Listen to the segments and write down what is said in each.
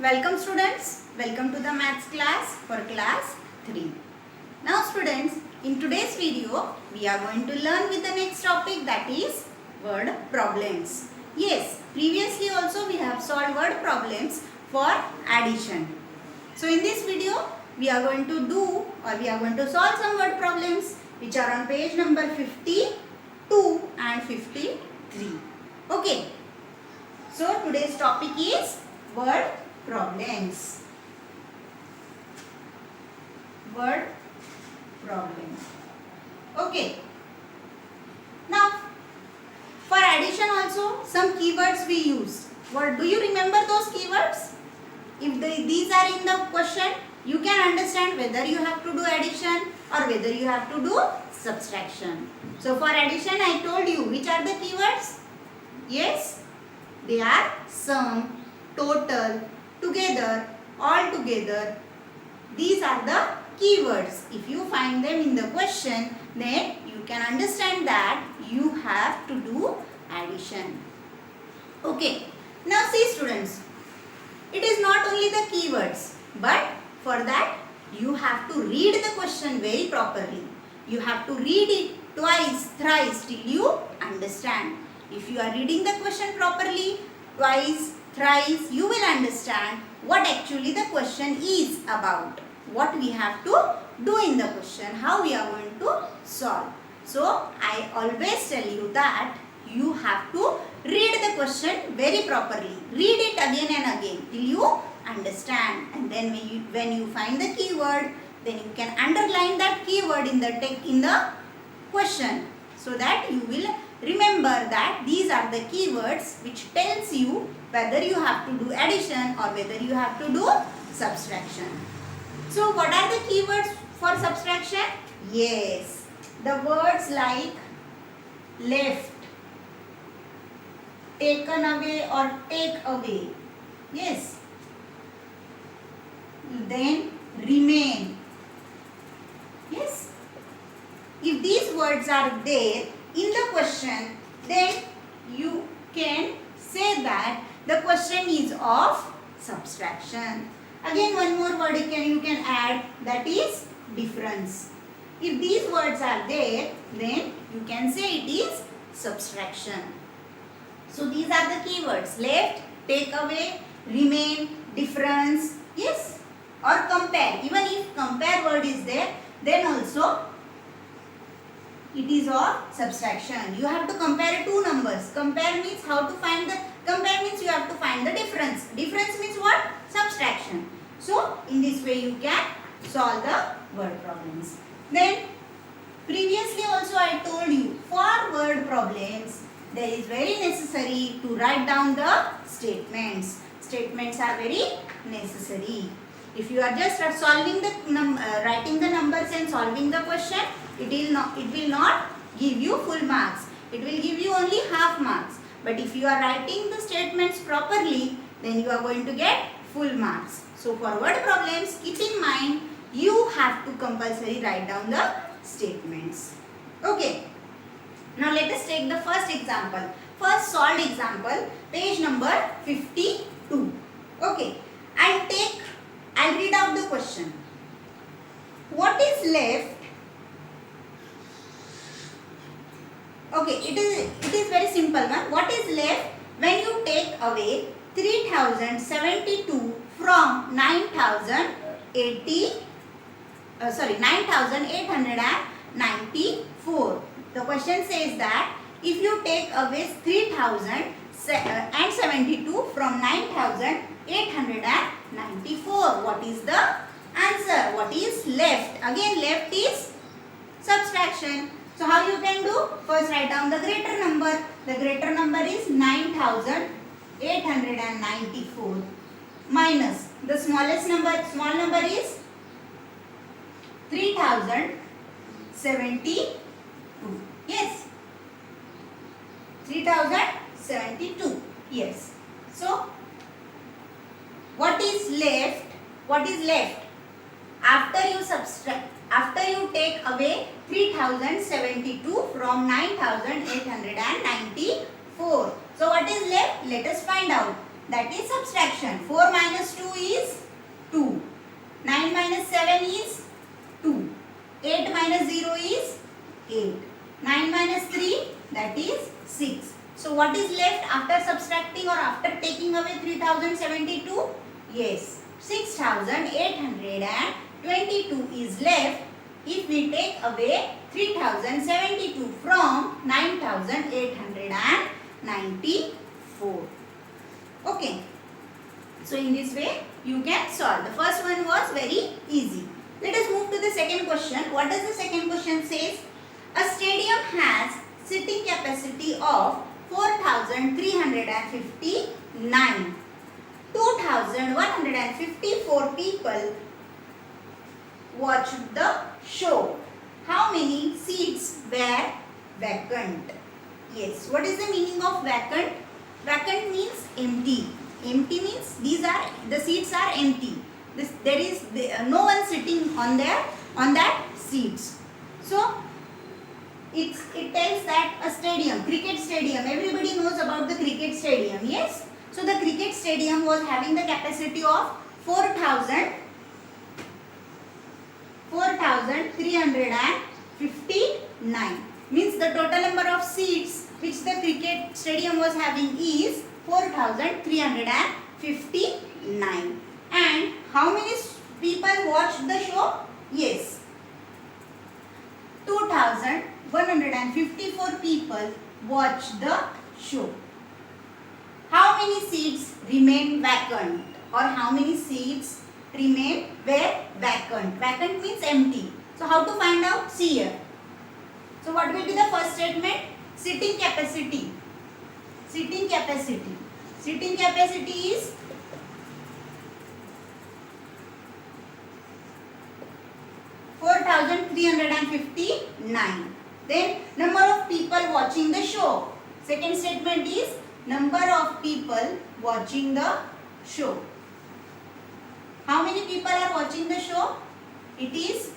Welcome students, welcome to the maths class for class 3. Now students, in today's video, we are going to learn with the next topic, that is word problems. Yes, previously also we have solved word problems for addition. So in this video, we are going to solve some word problems which are on page number 52 and 53. Okay. So today's topic is word problems. Word problems. Okay. Now, for addition also some keywords we use. What do you remember those keywords? If these are in the question, you can understand whether you have to do addition or whether you have to do subtraction. So for addition, I told you which are the keywords? Yes, they are sum, total, together, all together. These are the keywords. If you find them in the question, then you can understand that you have to do addition. Okay. Now see students, it is not only the keywords, but for that you have to read the question very properly. You have to read it twice, thrice till you understand. If you are reading the question properly, twice, thrice, you will understand what actually the question is about. What we have to do in the question, how we are going to solve. So, I always tell you that you have to read the question very properly. Read it again and again till you understand. And then when you find the keyword, then you can underline that keyword in the question, so that you will remember that these are the keywords which tells you whether you have to do addition or whether you have to do subtraction. So what are the keywords for subtraction? Yes, the words like left, taken away or take away. Yes. Then remain. Yes. If these words are there in the question, then you can say that the question is of subtraction. Again, one more word you can add, that is difference. If these words are there, then you can say it is subtraction. So these are the keywords: left, take away, remain, difference, yes, or compare. Even if compare word is there, then also it is of subtraction. You have to compare two numbers. Compare means you have to find the difference. Difference means what? Subtraction. So in this way you can solve the word problems. Then previously also I told you, for word problems there is very necessary to write down the statements. Statements are very necessary. If you are just solving writing the numbers and solving the question, it will not give you full marks. It will give you only half marks. But if you are writing the statements properly, then you are going to get full marks. So for word problems, keep in mind you have to compulsory write down the statements. Okay. Now let us take the first example. First solved example, page number 52. Okay. I'll read out the question. What is left? Okay, it is very simple one. What is left when you take away 3072 from 9894? The question says that if you take away 3072 from 9894, what is the answer? What is left? Again, left is subtraction. So how you can do? First write down the greater number. The greater number is 9894 minus the smallest number. Small number is 3072. Yes. 3072. Yes. So what is left? What is left? After you take away 3072 from 9894. So what is left? Let us find out. that is subtraction. 4 minus 2 is 2. 9 minus 7 is 2. 8 minus 0 is 8. 9 minus 3, that is 6. So what is left after subtracting or after taking away 3072? Yes, 6822 is left if we take away 3072 from 9894. Okay. So in this way you can solve. The first one was very easy. Let us move to the second question. What does the second question says? A stadium has seating capacity of 4,359. 2,154 people watched the show. How many seats were vacant? Yes. What is the meaning of vacant? Vacant means empty. Empty means the seats are empty. There is no one sitting on that seats. So it tells that a stadium, cricket stadium, everybody knows about the cricket stadium. Yes. So the cricket stadium was having the capacity of 4,359. Means the total number of seats which the cricket stadium was having is 4,359. And how many people watched the show? Yes, 2,154 people watched the show. How many seats remain vacant, or how many seats were vacant? Vacant means empty. So how to find out? See here. So what will be the first statement? Seating capacity. Seating capacity. Seating capacity is 4,359. Then number of people watching the show. Second statement is number of people watching the show. How many people are watching the show? It is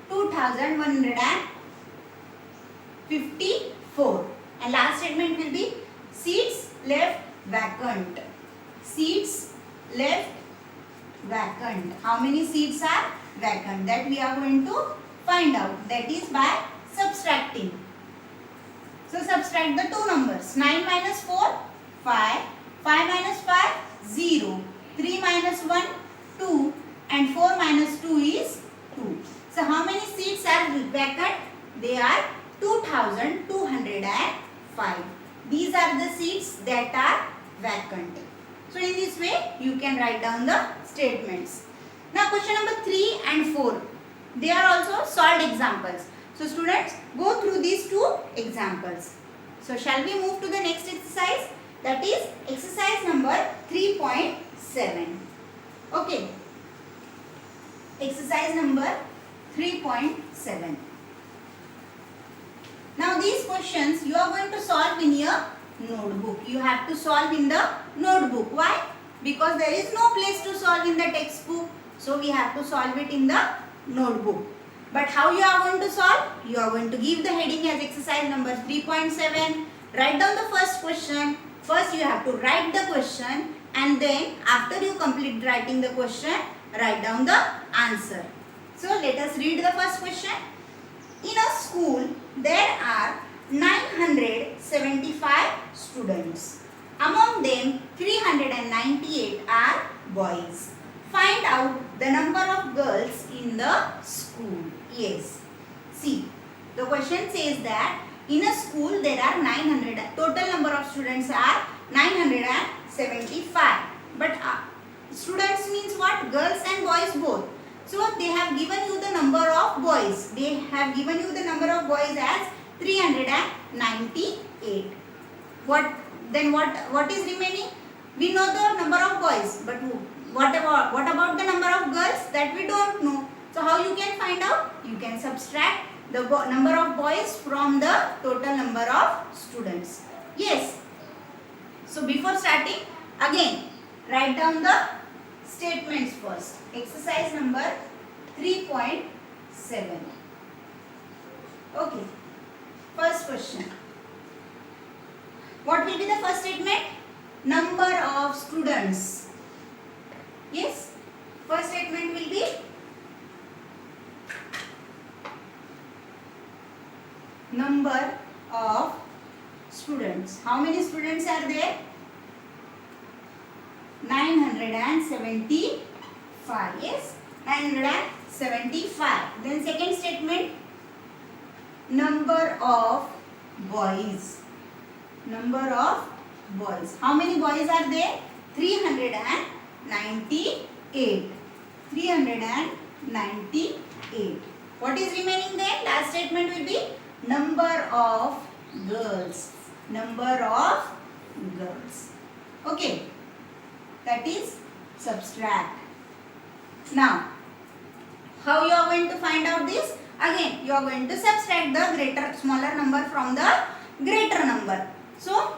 2,154. And last statement will be seats left vacant. Seats left vacant. How many seats are vacant? That we are going to find out. That is by subtracting. So subtract the two numbers. 9 minus 4, 5. 5 minus 5, 0. 3 minus 1, 2. And 4 minus 2 is 2. So how many seats are vacant? They are 2,205. These are the seats that are vacant. So in this way you can write down the statements. Now question number 3 and 4. They are also solved examples. So students, go through these two examples. So shall we move to the next exercise? That is exercise number 3.7. Okay. Exercise number 3.7. Now these questions you are going to solve in your notebook. You have to solve in the notebook. Why? Because there is no place to solve in the textbook. So we have to solve it in the notebook. But how you are going to solve? You are going to give the heading as exercise number 3.7. Write down the first question. First you have to write the question, and then after you complete writing the question, write down the answer. So let us read the first question. In a school, there are 975 students. Among them, 398 are boys. Find out the number of girls in the school. Yes. See, the question says that in a school there are 900. Total number of students are 975. But students means what? Girls and boys both. So they have given you the number of boys. They have given you the number of boys as 398. What is remaining? We know the number of boys, but what about the number of girls? That we don't know. So how you can find out? You can subtract the number of boys from the total number of students. Yes. So before starting, again write down the statements first. Exercise number 3.7. Okay. First question. What will be the first statement? number of students. Yes, first statement will be number of students. How many students are there? 975. Yes, 975. Then second statement, number of boys. Number of boys. How many boys are there? 398. 398. What is remaining then? Last statement will be number of girls. Number of girls. Okay. That is subtract. Now, how you are going to find out this? Again, you are going to subtract the smaller number from the greater number. So,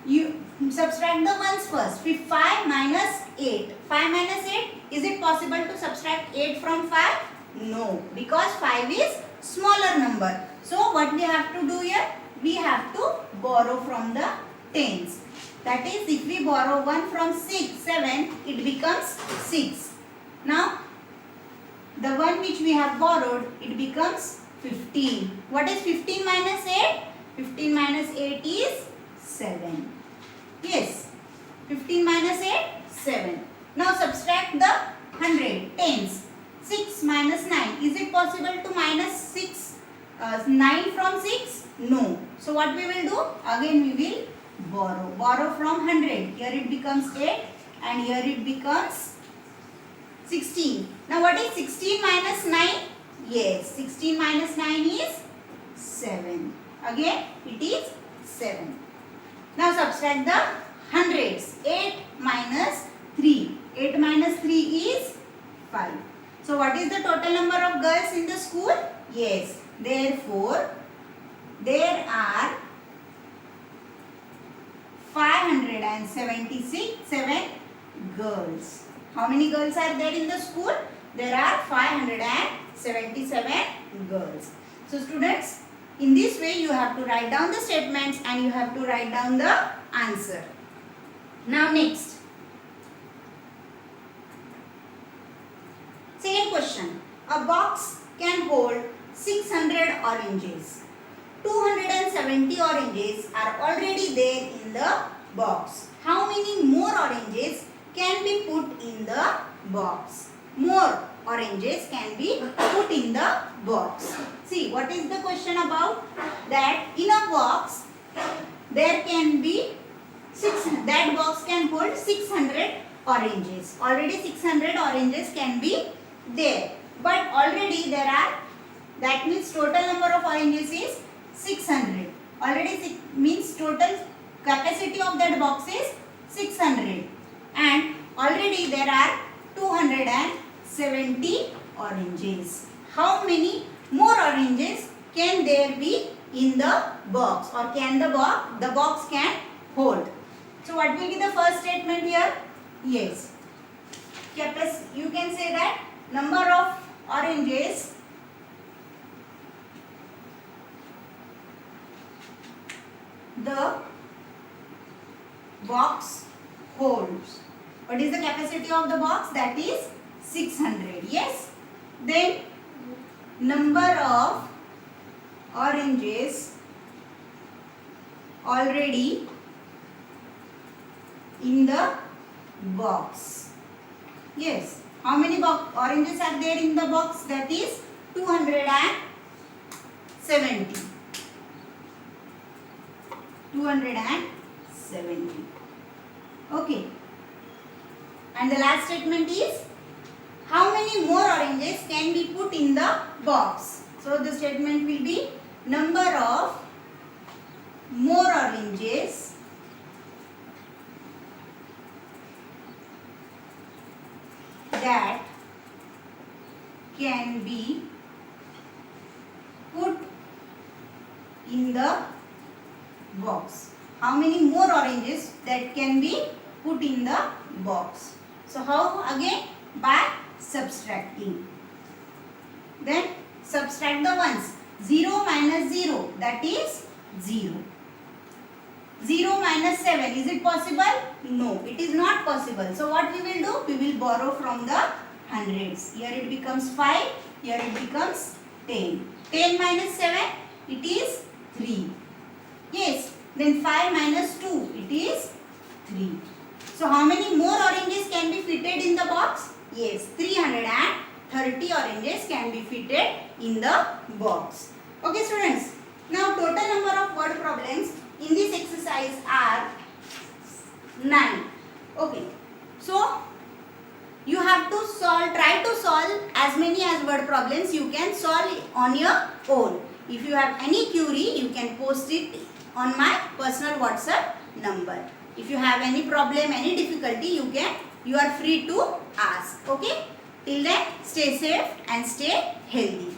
you subtract the ones first. 5 minus 8. 5 minus 8. Is it possible to subtract 8 from 5? No, because 5 is smaller number. So, what we have to do here? We have to borrow from the tens. That is, if we borrow 1 from 7, it becomes 6. Now, the one which we have borrowed, it becomes 15. What is 15 minus 8? 15 minus 8 is 7. Yes, 15 minus 8, 7. Now, subtract the 100, tens. 6 minus 9. Is it possible to minus 9 from 6? No. So, what we will do? Again, we will borrow. Borrow from 100. Here it becomes 8 and here it becomes 16. Now what is 16 minus 9? Yes, 16 minus 9 is 7. Again it is 7. Now subtract the hundreds. 8 minus 3. 8 minus 3 is 5. So what is the total number of girls in the school? Yes, therefore there are 577 girls. How many girls are there in the school? There are 577 girls. So students, in this way you have to write down the statements and you have to write down the answer. Now next. Second question. A box can hold 600 oranges. 270 oranges are already there in the box. How many more oranges can be put in the box? More oranges can be put in the box. See, what is the question about? That in a box, there can be that box can hold 600 oranges. Already 600 oranges can be there. But already there are, that means total number of oranges is 600. Already means total capacity of that box is 600. And already there are 270 oranges. How many more oranges can there be in the box, or can the box can hold? So what will be the first statement here? Yes, you can say that number of oranges the box holds. What is the capacity of the box? That is 600. Yes. Then number of oranges already in the box. Yes. How many oranges are there in the box? That is 270. 270. Okay. And the last statement is, how many more oranges can be put in the box? So the statement will be, number of more oranges that can be put in the box. How many more oranges that can be put in the box? So how? Again, by subtracting. Then subtract the ones. 0 minus 0, that is 0. 0 minus 7. Is it possible? No, it is not possible. So what we will do? We will borrow from the hundreds. Here it becomes 5. Here it becomes 10. 10 minus 7, it is 3. Yes. Then 5 minus 2, it is 3. So how many more oranges can be fitted in the box? Yes, 330 oranges can be fitted in the box. Okay students. Now total number of word problems in this exercise are 9. Okay. So you have to try to solve as many as word problems you can solve on your own. If you have any query, you can post it on my personal WhatsApp number. If you have any problem, any difficulty, you are free to ask. Okay. Till then, stay safe and stay healthy.